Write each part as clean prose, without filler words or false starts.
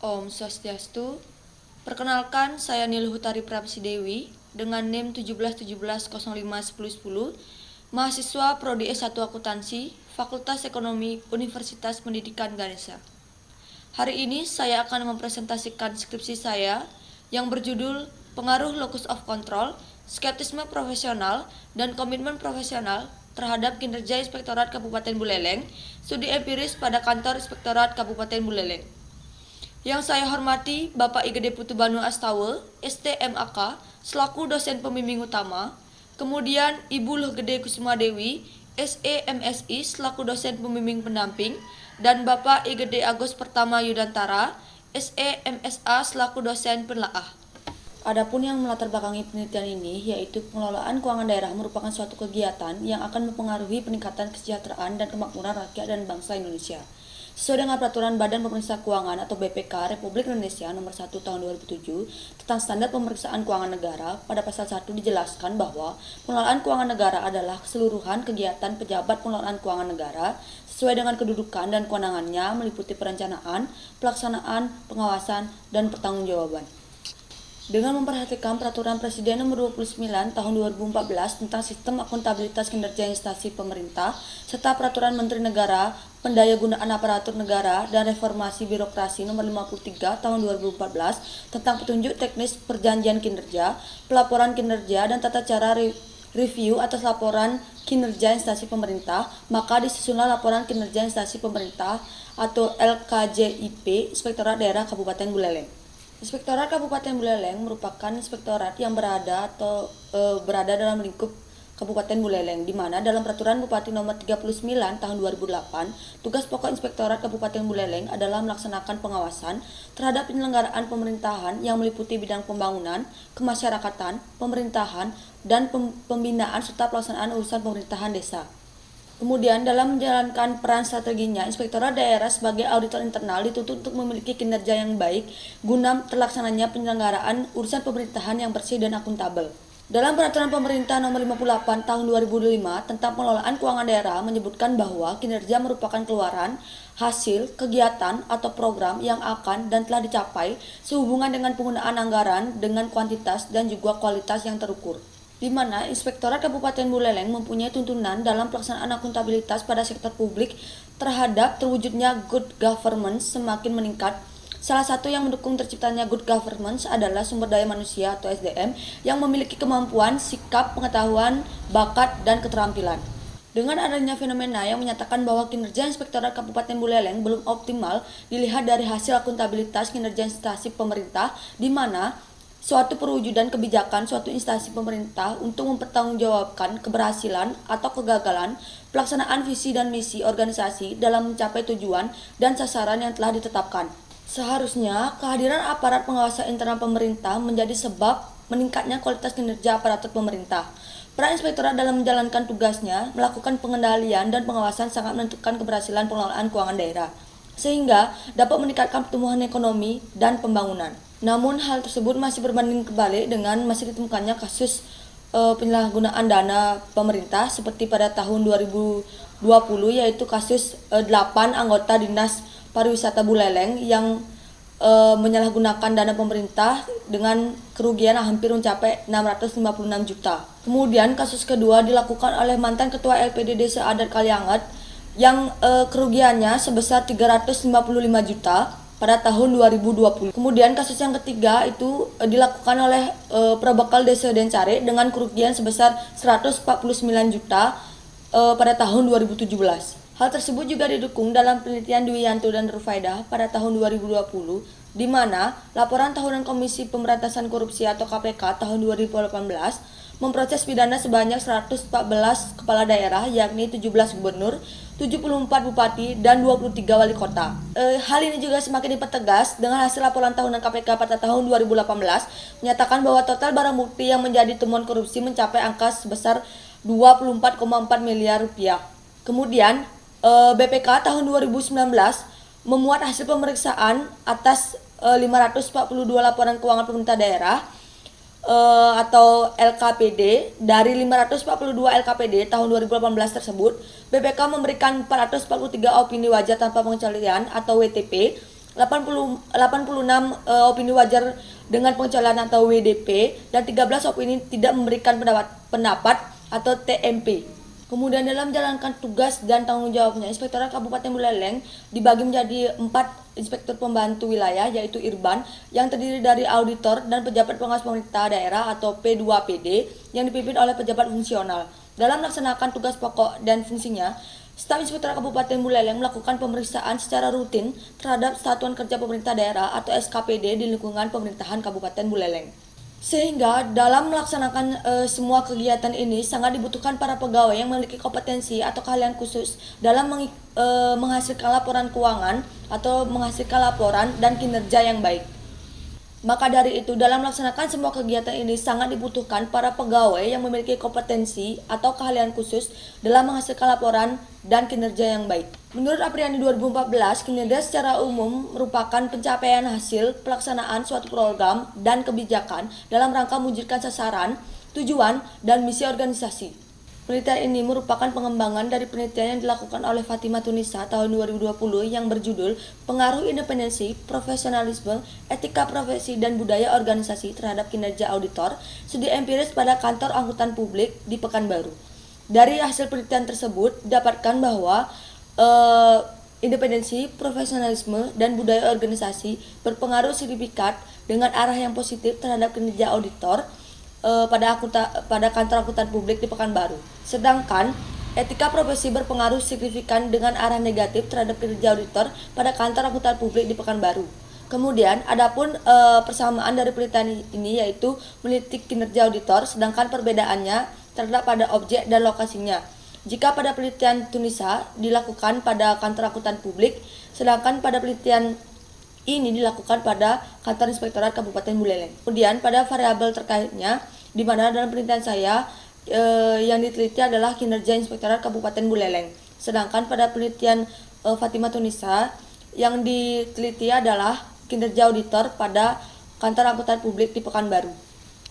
Om Swastiastu. Perkenalkan, saya Nilhutari Prabsidewi dengan NIM 1717051010, mahasiswa Prodi S1 Akuntansi, Fakultas Ekonomi Universitas Pendidikan Ganesha. Hari ini saya akan mempresentasikan skripsi saya yang berjudul Pengaruh Locus of Control, Skeptisme Profesional, dan Komitmen Profesional terhadap Kinerja Inspektorat Kabupaten Buleleng, Studi Empiris pada Kantor Inspektorat Kabupaten Buleleng. Yang saya hormati Bapak IGD Putu Banu Astawa, STMAK, selaku dosen pembimbing utama, kemudian Ibu Luh Gede Kusuma Dewi, SEMSI, selaku dosen pembimbing pendamping, dan Bapak IGD Agus Pertama Yudantara, SEMSA, selaku dosen penelaah. Adapun yang melatar belakangi penelitian ini, yaitu pengelolaan keuangan daerah merupakan suatu kegiatan yang akan mempengaruhi peningkatan kesejahteraan dan kemakmuran rakyat dan bangsa Indonesia. Sesuai dengan Peraturan Badan Pemeriksa Keuangan atau BPK Republik Indonesia Nomor 1 Tahun 2007 tentang Standar Pemeriksaan Keuangan Negara, pada pasal 1 dijelaskan bahwa pengelolaan keuangan negara adalah keseluruhan kegiatan pejabat pengelolaan keuangan negara sesuai dengan kedudukan dan kewenangannya, meliputi perencanaan, pelaksanaan, pengawasan, dan pertanggungjawaban. Dengan memperhatikan Peraturan Presiden Nomor 29 Tahun 2014 tentang Sistem Akuntabilitas Kinerja Instansi Pemerintah serta Peraturan Menteri Negara Pendayagunaan Aparatur Negara dan Reformasi Birokrasi Nomor 53 Tahun 2014 tentang petunjuk teknis perjanjian kinerja, pelaporan kinerja, dan tata cara review atas laporan kinerja instansi pemerintah, maka disusunlah laporan kinerja instansi pemerintah atau LKJIP Inspektorat Daerah Kabupaten Buleleng. Inspektorat Kabupaten Buleleng merupakan inspektorat yang berada dalam lingkup Kabupaten Buleleng, di mana dalam Peraturan Bupati Nomor 39 Tahun 2008, tugas pokok Inspektorat Kabupaten Buleleng adalah melaksanakan pengawasan terhadap penyelenggaraan pemerintahan yang meliputi bidang pembangunan, kemasyarakatan, pemerintahan, dan pembinaan serta pelaksanaan urusan pemerintahan desa. Kemudian dalam menjalankan peran strateginya, Inspektorat Daerah sebagai auditor internal dituntut untuk memiliki kinerja yang baik guna terlaksananya penyelenggaraan urusan pemerintahan yang bersih dan akuntabel. Dalam Peraturan Pemerintah Nomor 58 Tahun 2005 tentang pengelolaan keuangan daerah menyebutkan bahwa kinerja merupakan keluaran, hasil, kegiatan, atau program yang akan dan telah dicapai sehubungan dengan penggunaan anggaran dengan kuantitas dan juga kualitas yang terukur, di mana Inspektorat Kabupaten Buleleng mempunyai tuntunan dalam pelaksanaan akuntabilitas pada sektor publik terhadap terwujudnya good governance semakin meningkat. Salah satu yang mendukung terciptanya good governance adalah sumber daya manusia atau SDM yang memiliki kemampuan, sikap, pengetahuan, bakat, dan keterampilan. Dengan adanya fenomena yang menyatakan bahwa kinerja Inspektorat Kabupaten Buleleng belum optimal dilihat dari hasil akuntabilitas kinerja instansi pemerintah, di mana suatu perwujudan kebijakan suatu instansi pemerintah untuk mempertanggungjawabkan keberhasilan atau kegagalan pelaksanaan visi dan misi organisasi dalam mencapai tujuan dan sasaran yang telah ditetapkan. Seharusnya kehadiran aparat pengawasan internal pemerintah menjadi sebab meningkatnya kualitas kinerja aparatur pemerintah. Peran inspektorat dalam menjalankan tugasnya melakukan pengendalian dan pengawasan sangat menentukan keberhasilan pengelolaan keuangan daerah, sehingga dapat meningkatkan pertumbuhan ekonomi dan pembangunan. Namun hal tersebut masih berbanding kebalik dengan masih ditemukannya kasus penyalahgunaan dana pemerintah seperti pada tahun 2020, yaitu kasus 8 anggota Dinas Pariwisata Buleleng yang menyalahgunakan dana pemerintah dengan kerugian hampir mencapai 656 juta. Kemudian kasus kedua dilakukan oleh mantan Ketua LPD Desa Adat Kalianget yang kerugiannya sebesar 355 juta pada tahun 2020. Kemudian kasus yang ketiga itu dilakukan oleh Prabakal Desa Dencare dengan kerugian sebesar 149 juta pada tahun 2017. Hal tersebut juga didukung dalam penelitian Dwianto dan Rufaidah pada tahun 2020, di mana laporan tahunan Komisi Pemberantasan Korupsi atau KPK tahun 2018 memproses pidana sebanyak 114 kepala daerah, yakni 17 gubernur, 74 bupati, dan 23 wali kota. Hal ini juga semakin dipertegas dengan hasil laporan tahunan KPK pada tahun 2018 menyatakan bahwa total barang bukti yang menjadi temuan korupsi mencapai angka sebesar 24,4 miliar rupiah. Kemudian BPK tahun 2019 memuat hasil pemeriksaan atas 542 laporan keuangan pemerintah daerah atau LKPD. Dari 542 LKPD tahun 2018 tersebut, BPK memberikan 443 opini wajar tanpa pengecualian atau WTP, 86 opini wajar dengan pengecualian atau WDP, dan 13 opini tidak memberikan pendapat atau TMP. Kemudian dalam menjalankan tugas dan tanggung jawabnya, Inspektorat Kabupaten Buleleng dibagi menjadi 4 inspektur pembantu wilayah, yaitu Irban, yang terdiri dari auditor dan pejabat pengawas pemerintah daerah atau P2PD yang dipimpin oleh pejabat fungsional. Dalam melaksanakan tugas pokok dan fungsinya, staf Inspektorat Kabupaten Buleleng melakukan pemeriksaan secara rutin terhadap Satuan Kerja Pemerintah Daerah atau SKPD di lingkungan pemerintahan Kabupaten Buleleng. Sehingga dalam melaksanakan semua kegiatan ini sangat dibutuhkan para pegawai yang memiliki kompetensi atau keahlian khusus dalam menghasilkan laporan keuangan atau menghasilkan laporan dan kinerja yang baik. Maka dari itu, dalam melaksanakan semua kegiatan ini sangat dibutuhkan para pegawai yang memiliki kompetensi atau keahlian khusus dalam menghasilkan laporan dan kinerja yang baik. Menurut Apriani 2014, kinerja secara umum merupakan pencapaian hasil pelaksanaan suatu program dan kebijakan dalam rangka mewujudkan sasaran, tujuan, dan misi organisasi. Penelitian ini merupakan pengembangan dari penelitian yang dilakukan oleh Fatimah Tunisa tahun 2020 yang berjudul Pengaruh Independensi, Profesionalisme, Etika Profesi, dan Budaya Organisasi terhadap Kinerja Auditor Studi Empiris pada Kantor Angkutan Publik di Pekanbaru. Dari hasil penelitian tersebut didapatkan bahwa independensi, profesionalisme, dan budaya organisasi berpengaruh signifikan dengan arah yang positif terhadap kinerja auditor pada kantor angkutan publik di Pekanbaru. Sedangkan etika profesi berpengaruh signifikan dengan arah negatif terhadap kinerja auditor pada kantor angkutan publik di Pekanbaru. Kemudian adapun persamaan dari penelitian ini yaitu meneliti kinerja auditor, sedangkan perbedaannya terdapat pada objek dan lokasinya. Jika pada penelitian Tunisa dilakukan pada kantor angkutan publik, sedangkan pada penelitian ini dilakukan pada kantor Inspektorat Kabupaten Buleleng. Kemudian pada variabel terkaitnya, di mana dalam penelitian saya yang diteliti adalah kinerja Inspektorat Kabupaten Buleleng. Sedangkan pada penelitian Fatimah Tunisa yang diteliti adalah kinerja auditor pada kantor angkutan publik di Pekanbaru.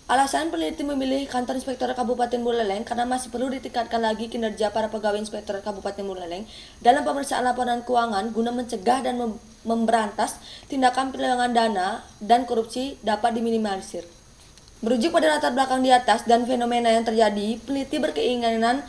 Alasan peneliti memilih kantor Inspektorat Kabupaten Buleleng karena masih perlu ditingkatkan lagi kinerja para pegawai Inspektorat Kabupaten Buleleng dalam pemeriksaan laporan keuangan guna mencegah dan memberantas tindakan penyelewengan dana dan korupsi dapat diminimalisir. Merujuk pada latar belakang di atas dan fenomena yang terjadi, peneliti berkeinginan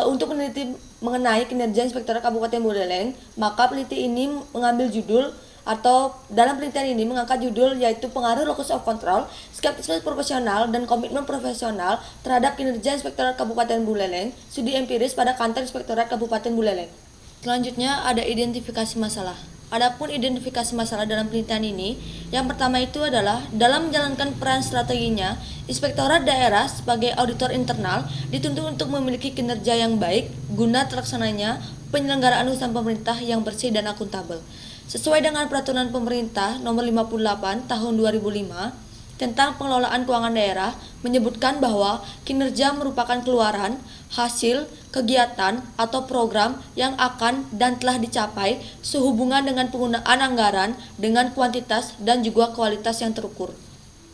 untuk meneliti mengenai kinerja Inspektorat Kabupaten Buleleng, maka peneliti ini mengambil judul atau dalam penelitian ini mengangkat judul yaitu pengaruh locus of control, skeptisme profesional, dan komitmen profesional terhadap kinerja Inspektorat Kabupaten Buleleng, studi empiris pada kantor Inspektorat Kabupaten Buleleng. Selanjutnya ada identifikasi masalah. Adapun identifikasi masalah dalam penelitian ini, yang pertama itu adalah dalam menjalankan peran strateginya, Inspektorat Daerah sebagai auditor internal dituntut untuk memiliki kinerja yang baik guna terlaksananya penyelenggaraan urusan pemerintah yang bersih dan akuntabel. Sesuai dengan Peraturan Pemerintah Nomor 58 Tahun 2005 tentang pengelolaan keuangan daerah menyebutkan bahwa kinerja merupakan keluaran, hasil, kegiatan, atau program yang akan dan telah dicapai sehubungan dengan penggunaan anggaran dengan kuantitas dan juga kualitas yang terukur.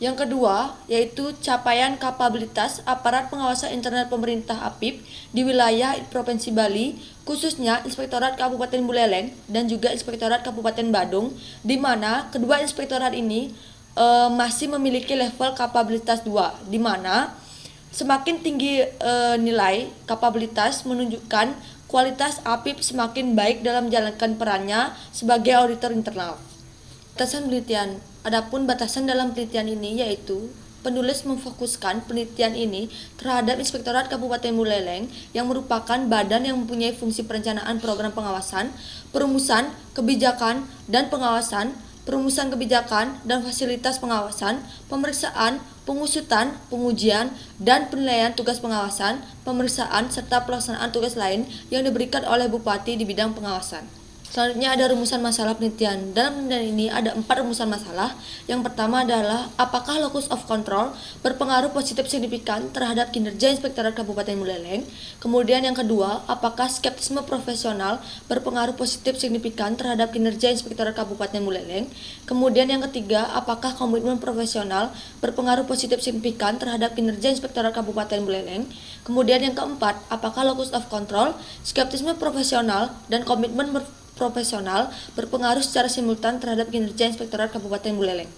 Yang kedua, yaitu capaian kapabilitas aparat pengawasan internal pemerintah APIP di wilayah Provinsi Bali, khususnya Inspektorat Kabupaten Buleleng dan juga Inspektorat Kabupaten Badung, di mana kedua inspektorat ini masih memiliki level kapabilitas 2, di mana semakin tinggi nilai kapabilitas menunjukkan kualitas APIP semakin baik dalam menjalankan perannya sebagai auditor internal. Batasan penelitian. Adapun batasan dalam penelitian ini yaitu penulis memfokuskan penelitian ini terhadap Inspektorat Kabupaten Buleleng yang merupakan badan yang mempunyai fungsi perencanaan program pengawasan, perumusan, kebijakan, dan pengawasan, perumusan kebijakan dan fasilitas pengawasan, pemeriksaan, pengusutan, pengujian, dan penilaian tugas pengawasan, pemeriksaan, serta pelaksanaan tugas lain yang diberikan oleh Bupati di bidang pengawasan. Selanjutnya ada rumusan masalah penelitian. Dalam penelitian ini ada 4 rumusan masalah. Yang pertama adalah apakah locus of control berpengaruh positif signifikan terhadap kinerja Inspektorat Kabupaten Buleleng. Kemudian yang kedua, apakah skeptisme profesional berpengaruh positif signifikan terhadap kinerja Inspektorat Kabupaten Buleleng. Kemudian yang ketiga, apakah komitmen profesional berpengaruh positif signifikan terhadap kinerja Inspektorat Kabupaten Buleleng. Kemudian yang keempat, apakah locus of control, skeptisme profesional, dan komitmen profesional berpengaruh secara simultan terhadap kinerja Inspektorat Kabupaten Buleleng.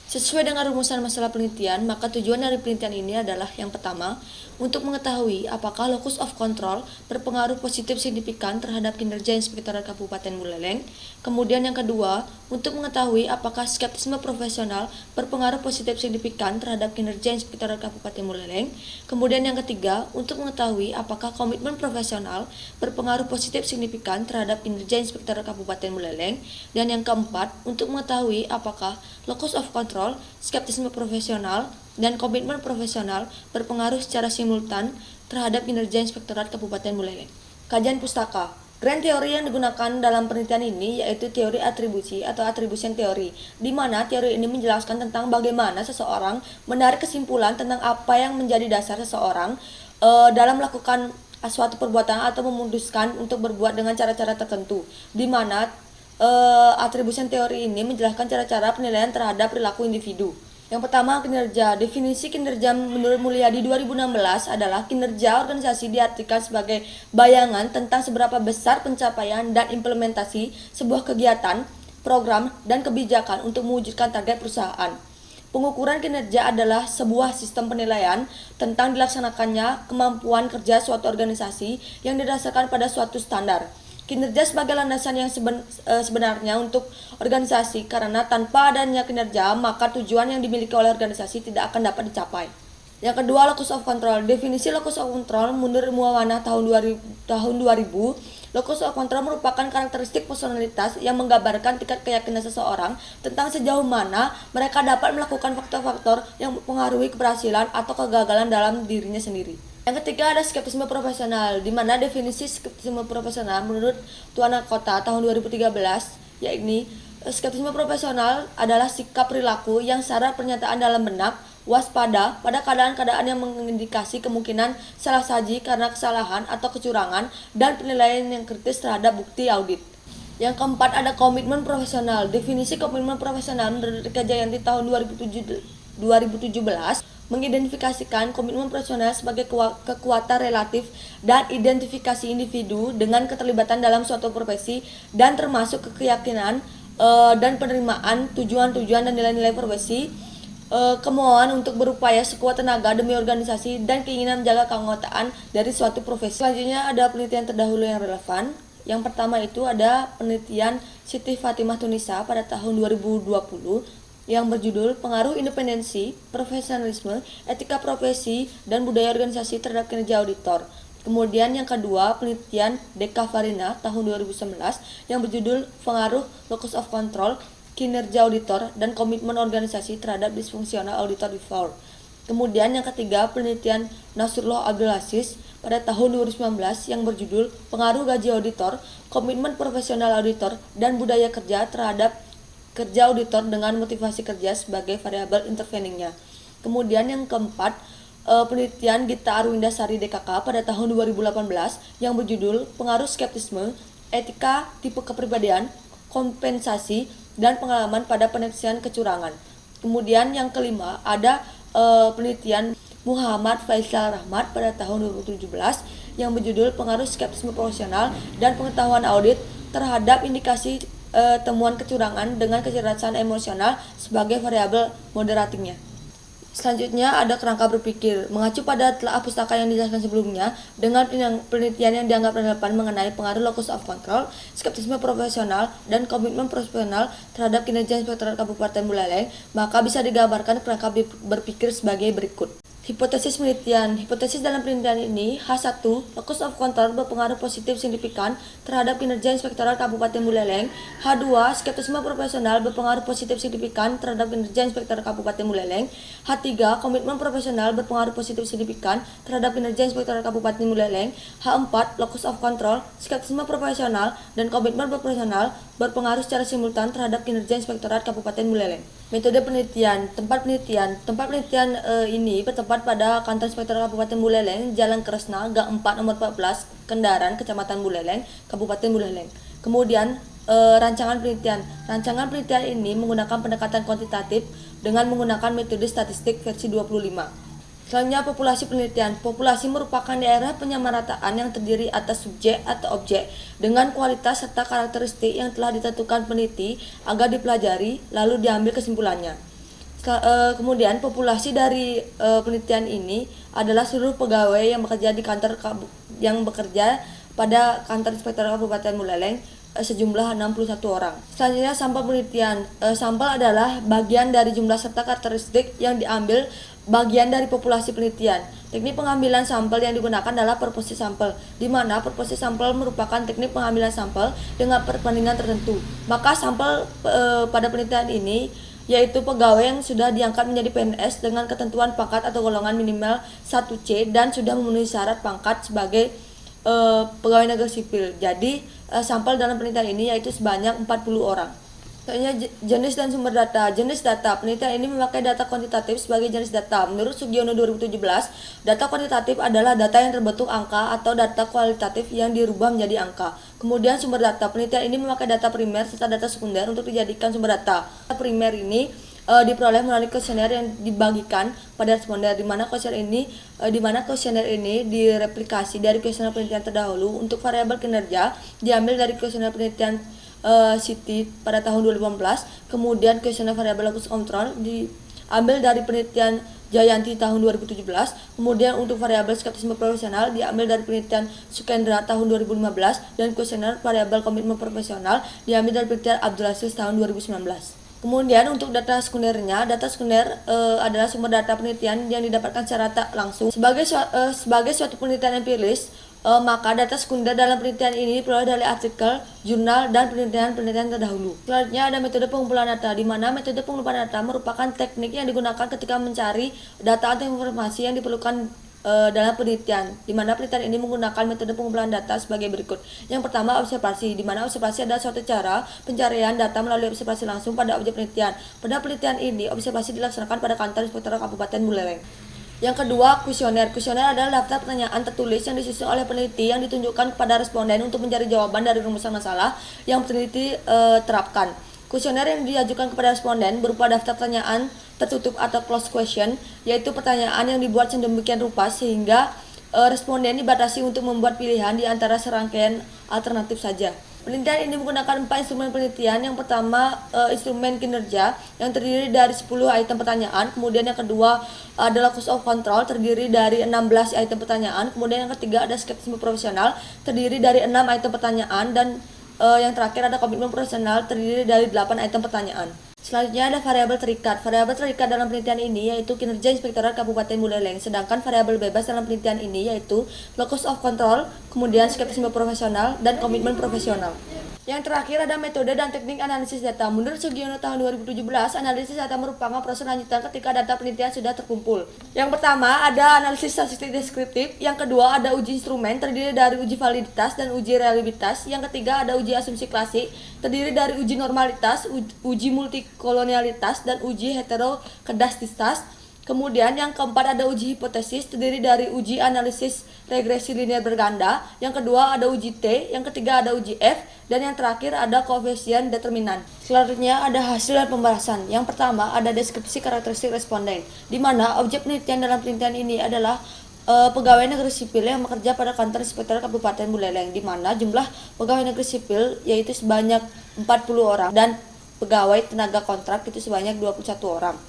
Sesuai dengan rumusan masalah penelitian, maka tujuan dari penelitian ini adalah yang pertama, untuk mengetahui apakah locus of control berpengaruh positif signifikan terhadap kinerja Inspektorat Kabupaten Buleleng. Kemudian yang kedua, untuk mengetahui apakah skeptisme profesional berpengaruh positif signifikan terhadap kinerja Inspektorat Kabupaten Buleleng. Kemudian yang ketiga, untuk mengetahui apakah komitmen profesional berpengaruh positif signifikan terhadap kinerja Inspektorat Kabupaten Buleleng. Dan yang keempat, untuk mengetahui apakah locus of control, skeptisme profesional, dan komitmen profesional berpengaruh secara simultan terhadap kinerja Inspektorat Kabupaten Buleleng. Kajian pustaka. Grand teori yang digunakan dalam penelitian ini yaitu teori atribusi atau attribution theory, di mana teori ini menjelaskan tentang bagaimana seseorang menarik kesimpulan tentang apa yang menjadi dasar seseorang dalam melakukan suatu perbuatan atau memutuskan untuk berbuat dengan cara-cara tertentu, di mana attribution theory ini menjelaskan cara-cara penilaian terhadap perilaku individu. Yang pertama, kinerja. Definisi kinerja menurut Mulyadi 2016 adalah kinerja organisasi diartikan sebagai bayangan tentang seberapa besar pencapaian dan implementasi sebuah kegiatan, program, dan kebijakan untuk mewujudkan target perusahaan. Pengukuran kinerja adalah sebuah sistem penilaian tentang dilaksanakannya kemampuan kerja suatu organisasi yang didasarkan pada suatu standar. Kinerja sebagai landasan yang sebenarnya untuk organisasi, karena tanpa adanya kinerja maka tujuan yang dimiliki oleh organisasi tidak akan dapat dicapai. Yang kedua, locus of control. Definisi locus of control menurut Muawana tahun 2000, locus of control merupakan karakteristik personalitas yang menggambarkan tingkat keyakinan seseorang tentang sejauh mana mereka dapat melakukan faktor-faktor yang mempengaruhi keberhasilan atau kegagalan dalam dirinya sendiri. Yang ketiga ada skeptisme profesional, di mana definisi skeptisme profesional menurut Tuana Kota tahun 2013, yakni skeptisme profesional adalah sikap perilaku yang secara pernyataan dalam benak waspada pada keadaan-keadaan yang mengindikasi kemungkinan salah saji karena kesalahan atau kecurangan dan penilaian yang kritis terhadap bukti audit. Yang keempat ada komitmen profesional. Definisi komitmen profesional menurut Rika Jayanti tahun 2017 mengidentifikasikan komitmen profesional sebagai kekuatan relatif dan identifikasi individu dengan keterlibatan dalam suatu profesi dan termasuk keyakinan dan penerimaan tujuan-tujuan dan nilai-nilai profesi, kemauan untuk berupaya sekuat tenaga demi organisasi, dan keinginan menjaga keanggotaan dari suatu profesi. Selanjutnya ada penelitian terdahulu yang relevan. Yang pertama itu ada penelitian Siti Fatimah Tunisa pada tahun 2020 yang berjudul Pengaruh Independensi, Profesionalisme, Etika Profesi, dan Budaya Organisasi terhadap Kinerja Auditor. Kemudian yang kedua, penelitian Deka Farina tahun 2011 yang berjudul Pengaruh Locus of Control, Kinerja Auditor, dan Komitmen Organisasi terhadap Disfungsional Auditor Before. Kemudian yang ketiga, penelitian Nasrullah Abdul Aziz pada tahun 2019 yang berjudul Pengaruh Gaji Auditor, Komitmen Profesional Auditor, dan Budaya Kerja terhadap Kerja Auditor dengan motivasi kerja sebagai variabel interveningnya. Kemudian yang keempat, penelitian Gita Arwindasari DKK pada tahun 2018 yang berjudul Pengaruh Skeptisme, Etika Tipe Kepribadian, Kompensasi, dan Pengalaman pada Penelitian Kecurangan. Kemudian yang kelima ada penelitian Muhammad Faisal Rahmat pada tahun 2017 yang berjudul Pengaruh Skeptisme Profesional dan Pengetahuan Audit terhadap Indikasi temuan kecurangan dengan kecerdasan emosional sebagai variabel moderatingnya. Selanjutnya ada kerangka berpikir. Mengacu pada telaah pustaka yang dijelaskan sebelumnya, dengan penelitian yang dianggap relevan mengenai pengaruh locus of control, skeptisme profesional, dan komitmen profesional terhadap kinerja Inspektorat Kabupaten Buleleng, maka bisa digambarkan kerangka berpikir sebagai berikut. Hipotesis penelitian. Hipotesis dalam penelitian ini, H1, locus of control berpengaruh positif signifikan terhadap kinerja Inspektorat Kabupaten Buleleng. H2, skeptisme profesional berpengaruh positif signifikan terhadap kinerja Inspektorat Kabupaten Buleleng. H3, komitmen profesional berpengaruh positif signifikan terhadap kinerja Inspektorat Kabupaten Buleleng. H4, locus of control, skeptisme profesional, dan komitmen profesional berpengaruh secara simultan terhadap kinerja Inspektorat Kabupaten Buleleng. Metode penelitian. Tempat penelitian ini bertempat pada kantor Inspektorat Kabupaten Buleleng, Jalan Kresna, Gang 4 nomor 14, Kendaran, Kecamatan Buleleng, Kabupaten Buleleng. Kemudian rancangan penelitian. Rancangan penelitian ini menggunakan pendekatan kuantitatif dengan menggunakan metode statistik versi 25. Selanjutnya, populasi penelitian. Populasi merupakan daerah penyamarataan yang terdiri atas subjek atau objek dengan kualitas serta karakteristik yang telah ditentukan peneliti agar dipelajari lalu diambil kesimpulannya. Kemudian populasi dari penelitian ini adalah seluruh pegawai yang bekerja di pada kantor Inspektorat Kabupaten Buleleng sejumlah 61 orang. Selanjutnya, sampel penelitian. Sampel adalah bagian dari jumlah serta karakteristik yang diambil bagian dari populasi penelitian. Teknik pengambilan sampel yang digunakan adalah purposive sampel, di mana purposive sampel merupakan teknik pengambilan sampel dengan perbandingan tertentu. Maka sampel pada penelitian ini yaitu pegawai yang sudah diangkat menjadi PNS dengan ketentuan pangkat atau golongan minimal 1C dan sudah memenuhi syarat pangkat sebagai pegawai negeri sipil. Jadi sampel dalam penelitian ini yaitu sebanyak 40 orang. Selanjutnya, jenis dan sumber data. Jenis data. Penelitian ini memakai data kuantitatif sebagai jenis data. Menurut Sugiono 2017, data kuantitatif adalah data yang terbentuk angka atau data kualitatif yang dirubah menjadi angka. Kemudian sumber data. Penelitian ini memakai data primer serta data sekunder untuk dijadikan sumber data. Data primer ini diperoleh melalui kuesioner yang dibagikan pada responden, di mana kuesioner ini direplikasi dari kuesioner penelitian terdahulu. Untuk variabel kinerja diambil dari kuesioner penelitian Citi pada tahun 2018, kemudian kuesioner variabel locus control diambil dari penelitian Jayanti tahun 2017, kemudian untuk variabel skeptisisme profesional diambil dari penelitian Sukendra tahun 2015, dan kuesioner variabel komitmen profesional diambil dari penelitian Abdul Aziz tahun 2019. Kemudian untuk data sekundernya, data sekunder adalah sumber data penelitian yang didapatkan secara tak langsung. Sebagai suatu penelitian empiris, maka data sekunder dalam penelitian ini diperoleh dari artikel, jurnal, dan penelitian terdahulu. Selanjutnya ada metode pengumpulan data, di mana metode pengumpulan data merupakan teknik yang digunakan ketika mencari data atau informasi yang diperlukan dalam penelitian, di mana penelitian ini menggunakan metode pengumpulan data sebagai berikut. Yang pertama, observasi, di mana observasi adalah suatu cara pencarian data melalui observasi langsung pada objek penelitian. Pada penelitian ini, observasi dilaksanakan pada kantor Inspektorat Kabupaten Buleleng. Yang kedua, kuesioner. Kuesioner adalah daftar pertanyaan tertulis yang disusun oleh peneliti yang ditunjukkan kepada responden untuk mencari jawaban dari rumusan masalah yang peneliti terapkan. Kuesioner yang diajukan kepada responden berupa daftar pertanyaan tertutup atau closed question, yaitu pertanyaan yang dibuat sedemikian rupa sehingga responden dibatasi untuk membuat pilihan di antara serangkaian alternatif saja. Penelitian ini menggunakan 4 instrumen penelitian. Yang pertama, instrumen kinerja yang terdiri dari 10 item pertanyaan. Kemudian yang kedua adalah cost of control terdiri dari 16 item pertanyaan. Kemudian yang ketiga ada skeptisisme profesional terdiri dari 6 item pertanyaan. Dan yang terakhir ada komitmen profesional terdiri dari 8 item pertanyaan. Selanjutnya ada variabel terikat. Variabel terikat dalam penelitian ini yaitu kinerja Inspektorat Kabupaten Buleleng. Sedangkan variabel bebas dalam penelitian ini yaitu locus of control, kemudian skeptisisme profesional, dan komitmen profesional. Yang terakhir ada metode dan teknik analisis data. Menurut Sugiono tahun 2017, analisis data merupakan proses lanjutan ketika data penelitian sudah terkumpul. Yang pertama ada analisis statistik deskriptif, yang kedua ada uji instrumen terdiri dari uji validitas dan uji reliabilitas, yang ketiga ada uji asumsi klasik terdiri dari uji normalitas, uji multikolonialitas, dan uji heterokedastisitas. Kemudian yang keempat ada uji hipotesis terdiri dari uji analisis regresi linear berganda, yang kedua ada uji T, yang ketiga ada uji F, dan yang terakhir ada koefisien determinan. Selanjutnya ada hasil dan pembahasan. Yang pertama ada deskripsi karakteristik responden, di mana objek penelitian dalam penelitian ini adalah pegawai negeri sipil yang bekerja pada kantor Inspektorat Kabupaten Buleleng, di mana jumlah pegawai negeri sipil yaitu sebanyak 40 orang dan pegawai tenaga kontrak itu sebanyak 21 orang.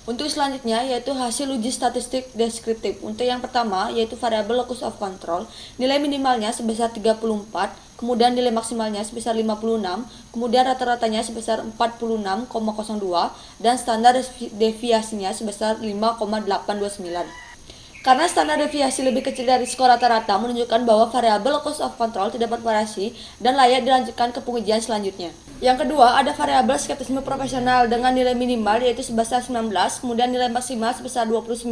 Untuk selanjutnya yaitu hasil uji statistik deskriptif. Untuk yang pertama yaitu variabel locus of control, nilai minimalnya sebesar 34, kemudian nilai maksimalnya sebesar 56, kemudian rata-ratanya sebesar 46,02 dan standar deviasinya sebesar 5,829. Karena standar deviasi lebih kecil dari skor rata-rata menunjukkan bahwa variabel locus of control tidak bervariasi dan layak dilanjutkan ke pengujian selanjutnya. Yang kedua ada variabel skeptisisme profesional dengan nilai minimal yaitu sebesar 19, kemudian nilai maksimal sebesar 29,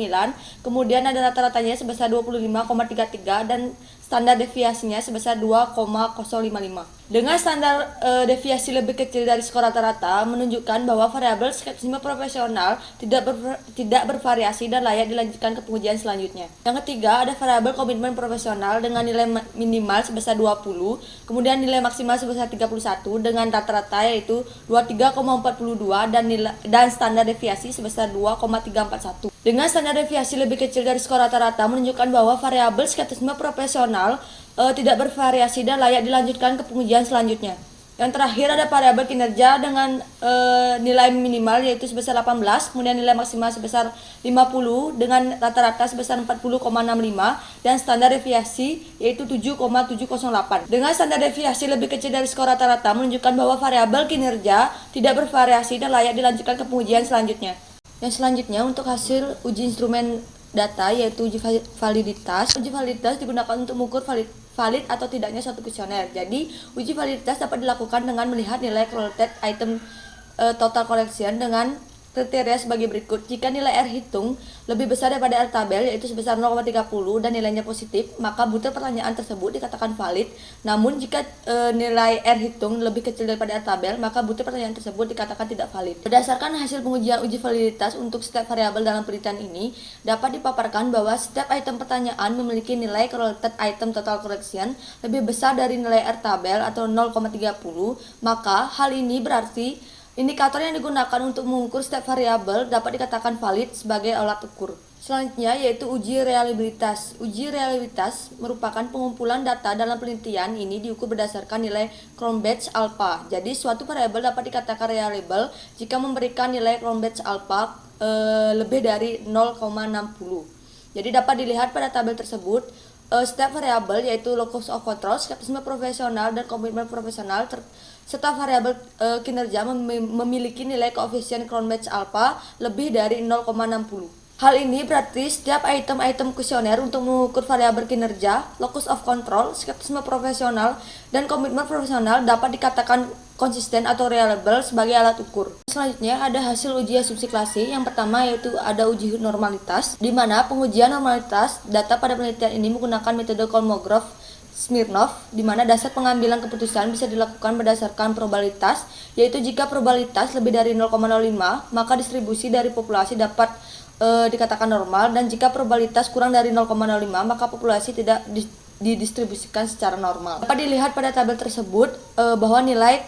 kemudian ada rata-ratanya sebesar 25,33 dan standar deviasinya sebesar 2,055. Dengan standar deviasi lebih kecil dari skor rata-rata menunjukkan bahwa variabel skeptisisme profesional tidak bervariasi dan layak dilanjutkan ke pengujian selanjutnya. Yang ketiga ada variabel komitmen profesional dengan nilai minimal sebesar 20, kemudian nilai maksimal sebesar 31 dengan rata-rata yaitu 23,42 dan standar deviasi sebesar 2,341. Dengan standar deviasi lebih kecil dari skor rata-rata menunjukkan bahwa variabel skeptisisme profesional tidak bervariasi dan layak dilanjutkan ke pengujian selanjutnya. Yang terakhir ada variabel kinerja dengan nilai minimal yaitu sebesar 18, kemudian nilai maksimal sebesar 50 dengan rata-rata sebesar 40,65 dan standar deviasi yaitu 7,708. Dengan standar deviasi lebih kecil dari skor rata-rata menunjukkan bahwa variabel kinerja tidak bervariasi dan layak dilanjutkan ke pengujian selanjutnya. Yang selanjutnya untuk hasil uji instrumen data yaitu uji validitas. Uji validitas digunakan untuk mengukur valid atau tidaknya suatu kuesioner. Jadi, uji validitas dapat dilakukan dengan melihat nilai correlated item total collection dengan kriteria sebagai berikut. Jika nilai R hitung lebih besar daripada R tabel yaitu sebesar 0,30 dan nilainya positif, maka butir pertanyaan tersebut dikatakan valid. Namun jika nilai R hitung lebih kecil daripada R tabel, maka butir pertanyaan tersebut dikatakan tidak valid. Berdasarkan hasil pengujian uji validitas untuk setiap variabel dalam penelitian ini, dapat dipaparkan bahwa setiap item pertanyaan memiliki nilai correlated item total collection lebih besar dari nilai R tabel atau 0,30, maka hal ini berarti indikator yang digunakan untuk mengukur setiap variabel dapat dikatakan valid sebagai alat ukur. Selanjutnya yaitu uji reliabilitas. Uji reliabilitas merupakan pengumpulan data dalam penelitian ini diukur berdasarkan nilai Cronbach's alpha. Jadi suatu variabel dapat dikatakan reliable jika memberikan nilai Cronbach's alpha lebih dari 0,60. Jadi dapat dilihat pada tabel tersebut setiap variabel yaitu locus of control, skeptisisme profesional dan komitmen profesional serta variabel kinerja memiliki nilai koefisien Cronbach's alpha lebih dari 0,60. Hal ini berarti setiap item-item kuesioner untuk mengukur variabel kinerja, locus of control, skeptisisme profesional, dan komitmen profesional dapat dikatakan konsisten atau reliable sebagai alat ukur. Selanjutnya ada hasil uji asumsi klasi. Yang pertama yaitu ada uji normalitas, di mana pengujian normalitas data pada penelitian ini menggunakan metode Kolmogorov-Smirnov, di mana dasar pengambilan keputusan bisa dilakukan berdasarkan probabilitas, yaitu jika probabilitas lebih dari 0,05, maka distribusi dari populasi dapat dikatakan normal, dan jika probabilitas kurang dari 0,05 maka populasi tidak didistribusikan secara normal. Dapat dilihat pada tabel tersebut bahwa nilai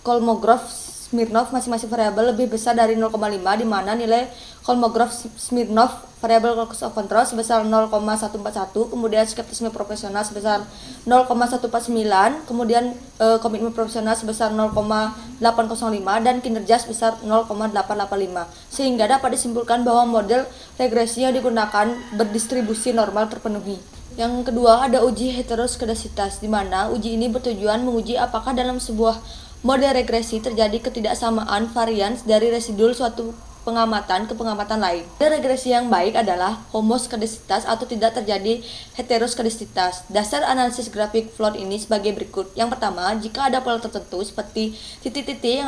Kolmogorov-Smirnov masing-masing variabel lebih besar dari 0,5, di mana nilai Kolmogorov-Smirnov variabel locus of control sebesar 0,141, kemudian skeptisisme profesional sebesar 0,149, kemudian komitmen profesional sebesar 0,805 dan kinerja sebesar 0,885. Sehingga dapat disimpulkan bahwa model regresi yang digunakan berdistribusi normal terpenuhi. Yang kedua ada uji heteroskedasitas, di mana uji ini bertujuan menguji apakah dalam sebuah model regresi terjadi ketidaksamaan varians dari residual suatu pengamatan ke pengamatan lain. Model regresi yang baik adalah homoskedasitas atau tidak terjadi heteroskedasitas. Dasar analisis grafik plot ini sebagai berikut. Yang pertama, jika ada pola tertentu seperti titik-titik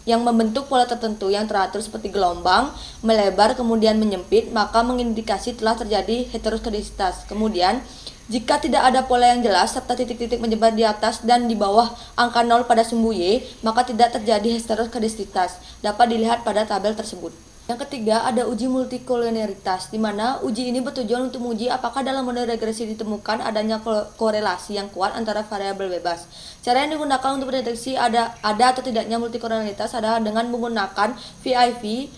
yang membentuk pola tertentu yang teratur seperti gelombang, melebar kemudian menyempit, maka mengindikasi telah terjadi heteroskedasitas. Kemudian, jika tidak ada pola yang jelas serta titik-titik menyebar di atas dan di bawah angka 0 pada sumbu Y, maka tidak terjadi heteroskedasitas. Dapat dilihat pada tabel tersebut. Yang ketiga ada uji multikoliniaritas, di mana uji ini bertujuan untuk menguji apakah dalam model regresi ditemukan adanya korelasi yang kuat antara variabel bebas. Cara yang digunakan untuk mendeteksi ada atau tidaknya multikoliniaritas adalah dengan menggunakan VIV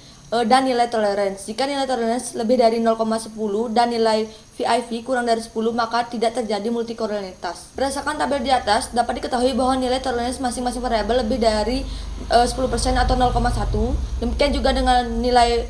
dan nilai tolerance. Jika nilai tolerance lebih dari 0,10 dan nilai VIV kurang dari 10, maka tidak terjadi multikoliniaritas. Berdasarkan tabel di atas, dapat diketahui bahwa nilai tolerance masing-masing variabel lebih dari 10% atau 0,1. Demikian juga dengan nilai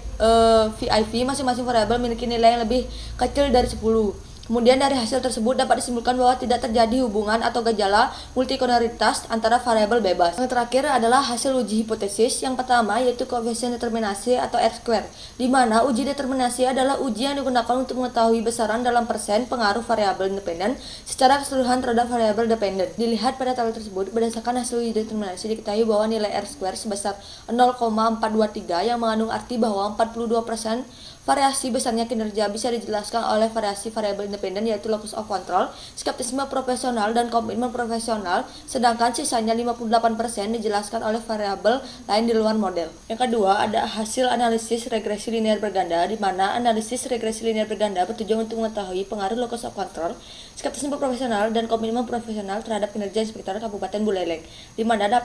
VIV, masing-masing variabel memiliki nilai yang lebih kecil dari 10. Kemudian dari hasil tersebut dapat disimpulkan bahwa tidak terjadi hubungan atau gejala multikoliniaritas antara variabel bebas. Yang terakhir adalah hasil uji hipotesis. Yang pertama yaitu koefisien determinasi atau R-square, di mana uji determinasi adalah uji yang digunakan untuk mengetahui besaran dalam persen pengaruh variabel independen secara keseluruhan terhadap variabel dependen. Dilihat pada tabel tersebut, berdasarkan hasil uji determinasi diketahui bahwa nilai R-square sebesar 0,423 yang mengandung arti bahwa 42% variasi besarnya kinerja bisa dijelaskan oleh variasi variabel independen yaitu locus of control, skeptisisme profesional, dan komitmen profesional, sedangkan sisanya 58% dijelaskan oleh variabel lain di luar model. Yang kedua ada hasil analisis regresi linear berganda, di mana analisis regresi linear berganda bertujuan untuk mengetahui pengaruh locus of control, skeptisisme profesional, dan komitmen profesional terhadap kinerja inspektor Kabupaten Buleleng, di mana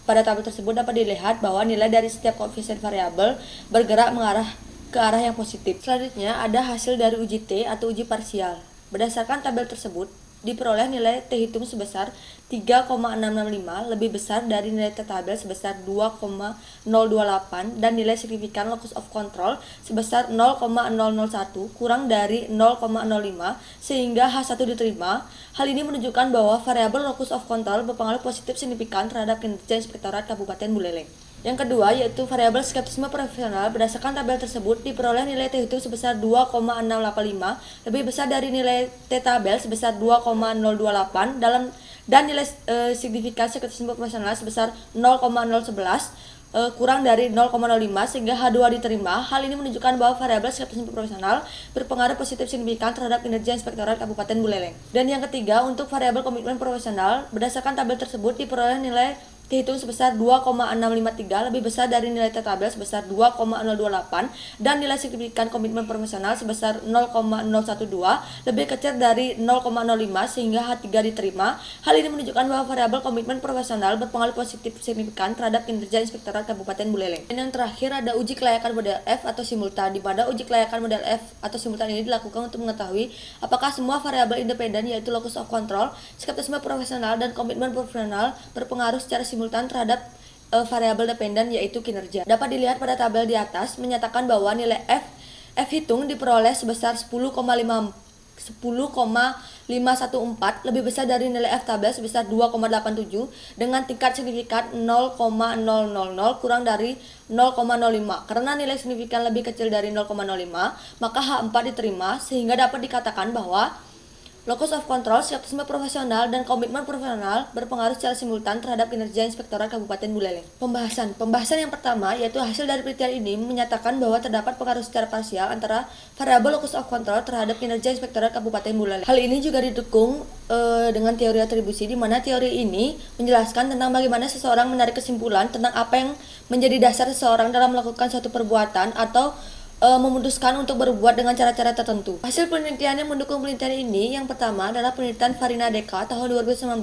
pada tabel tersebut dapat dilihat bahwa nilai dari setiap koefisien variabel bergerak mengarah ke arah yang positif. Selanjutnya ada hasil dari uji T atau uji parsial. Berdasarkan tabel tersebut, diperoleh nilai T hitung sebesar 3,665 lebih besar dari nilai T tabel sebesar 2,028 dan nilai signifikan locus of control sebesar 0,001 kurang dari 0,05 sehingga H1 diterima. Hal ini menunjukkan bahwa variabel locus of control berpengaruh positif signifikan terhadap kinerja Inspektorat Kabupaten Buleleng. Yang kedua yaitu variabel skeptisme profesional. Berdasarkan tabel tersebut diperoleh nilai T hitung sebesar 2,685 lebih besar dari nilai T tabel sebesar 2,028 dan nilai signifikan skeptisme profesional sebesar 0,011 kurang dari 0,05 sehingga H2 diterima. Hal ini menunjukkan bahwa variabel skeptisme profesional berpengaruh positif signifikan terhadap kinerja Inspektorat Kabupaten Buleleng. Dan yang ketiga untuk variabel komitmen profesional. Berdasarkan tabel tersebut diperoleh nilai T hitung sebesar 2,653 lebih besar dari nilai T tabel sebesar 2,028 dan nilai signifikan komitmen profesional sebesar 0,012 lebih kecil dari 0,05 sehingga H3 diterima. Hal ini menunjukkan bahwa variabel komitmen profesional berpengaruh positif signifikan terhadap kinerja Inspektorat Kabupaten Buleleng. Dan yang terakhir ada uji kelayakan model F atau simultan, di mana uji kelayakan model F atau simultan ini dilakukan untuk mengetahui apakah semua variabel independen yaitu locus of control, skeptisme profesional dan komitmen profesional berpengaruh secara simultan terhadap variabel dependen yaitu kinerja. Dapat dilihat pada tabel di atas menyatakan bahwa nilai F hitung diperoleh sebesar 10,514 lebih besar dari nilai F tabel sebesar 2,87 dengan tingkat signifikan 0,000 kurang dari 0,05. Karena nilai signifikan lebih kecil dari 0,05, maka H4 diterima sehingga dapat dikatakan bahwa locus of control, skeptisme profesional, dan komitmen profesional berpengaruh secara simultan terhadap kinerja Inspektorat Kabupaten Buleleng. Pembahasan yang pertama yaitu hasil dari penelitian ini menyatakan bahwa terdapat pengaruh secara parsial antara variabel locus of control terhadap kinerja Inspektorat Kabupaten Buleleng. Hal ini juga didukung dengan teori atribusi, di mana teori ini menjelaskan tentang bagaimana seseorang menarik kesimpulan tentang apa yang menjadi dasar seseorang dalam melakukan suatu perbuatan atau memutuskan untuk berbuat dengan cara-cara tertentu. Hasil penelitian yang mendukung penelitian ini yang pertama adalah penelitian Farina Deka tahun 2019,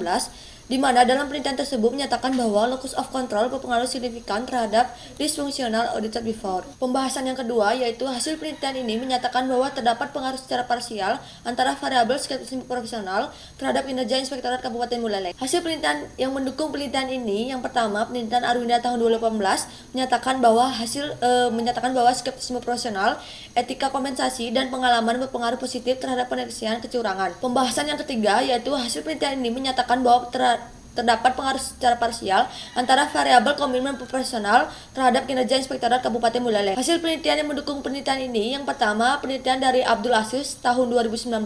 di mana dalam penelitian tersebut menyatakan bahwa locus of control berpengaruh signifikan terhadap dysfunctional audited before. Pembahasan yang kedua yaitu hasil penelitian ini menyatakan bahwa terdapat pengaruh secara parsial antara variabel skeptisme profesional terhadap kinerja Inspektorat Kabupaten Buleleng. Hasil penelitian yang mendukung penelitian ini yang pertama penelitian Arwinda tahun 2018 menyatakan bahwa skeptisme profesional, etika kompensasi dan pengalaman berpengaruh positif terhadap penyelesaian kecurangan. Pembahasan yang ketiga yaitu hasil penelitian ini menyatakan bahwa terdapat pengaruh secara parsial antara variabel komitmen profesional terhadap kinerja Inspektorat Kabupaten Buleleng. Hasil penelitian yang mendukung penelitian ini yang pertama penelitian dari Abdul Aziz tahun 2019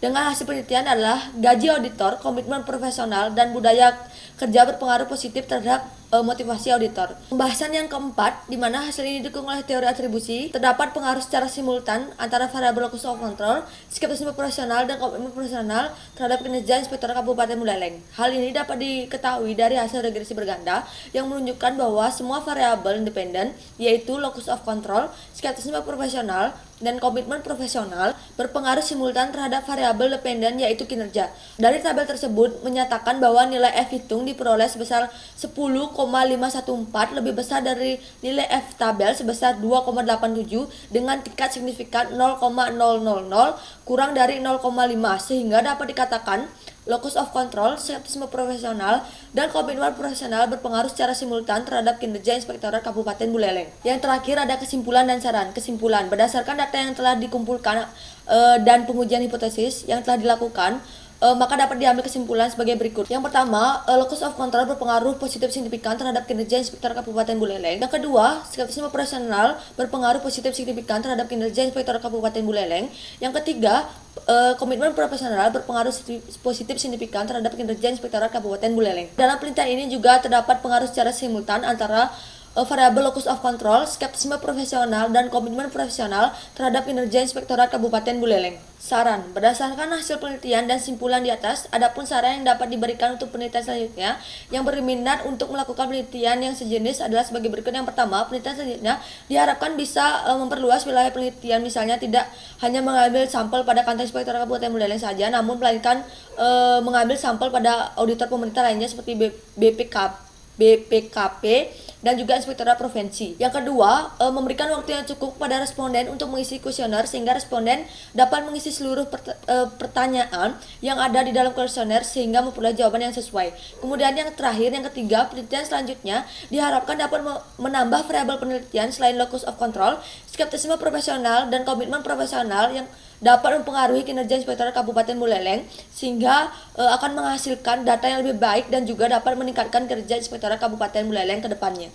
dengan hasil penelitian adalah gaji auditor, komitmen profesional dan budaya kerja berpengaruh positif terhadap motivasi auditor. Pembahasan yang keempat di mana hasil ini didukung oleh teori atribusi, terdapat pengaruh secara simultan antara variabel locus of control, skeptisme profesional dan komitmen profesional terhadap kinerja Inspektorat Kabupaten Buleleng. Hal ini dapat diketahui dari hasil regresi berganda yang menunjukkan bahwa semua variabel independen yaitu locus of control, skeptisme profesional dan komitmen profesional berpengaruh simultan terhadap variabel dependen yaitu kinerja. Dari tabel tersebut menyatakan bahwa nilai F hitung diperoleh sebesar 10,514 lebih besar dari nilai F tabel sebesar 2,87 dengan tingkat signifikan 0,000 kurang dari 0,5 sehingga dapat dikatakan locus of control, skeptisme profesional, dan komitmen profesional berpengaruh secara simultan terhadap kinerja Inspektorat Kabupaten Buleleng. Yang terakhir ada kesimpulan dan saran. Kesimpulan, berdasarkan data yang telah dikumpulkan dan pengujian hipotesis yang telah dilakukan, maka dapat diambil kesimpulan sebagai berikut. Yang pertama, locus of control berpengaruh positif signifikan terhadap kinerja Inspektorat Kabupaten Buleleng. Yang kedua, skeptisme profesional berpengaruh positif signifikan terhadap kinerja Inspektorat Kabupaten Buleleng. Yang ketiga, komitmen profesional berpengaruh positif signifikan terhadap kinerja Inspektorat Kabupaten Buleleng. Dalam penelitian ini juga terdapat pengaruh secara simultan antara variabel locus of control, skeptisme profesional, dan komitmen profesional terhadap kinerja Inspektorat Kabupaten Buleleng. Saran, berdasarkan hasil penelitian dan simpulan di atas, adapun saran yang dapat diberikan untuk penelitian selanjutnya yang berminat untuk melakukan penelitian yang sejenis adalah sebagai berikut. Yang pertama, penelitian selanjutnya diharapkan bisa memperluas wilayah penelitian, misalnya tidak hanya mengambil sampel pada kantor Inspektorat Kabupaten Buleleng saja, namun melainkan mengambil sampel pada auditor pemerintah lainnya seperti BPK BPKP, dan juga Inspektorat Provinsi. Yang kedua, memberikan waktu yang cukup kepada responden untuk mengisi kuesioner sehingga responden dapat mengisi seluruh pertanyaan yang ada di dalam kuesioner sehingga memperoleh jawaban yang sesuai. Kemudian yang terakhir, yang ketiga, penelitian selanjutnya diharapkan dapat menambah variabel penelitian selain locus of control, skeptisisme profesional, dan komitmen profesional yang dapat mempengaruhi kinerja Inspektorat Kabupaten Buleleng sehingga akan menghasilkan data yang lebih baik dan juga dapat meningkatkan kerja Inspektorat Kabupaten Buleleng ke depannya.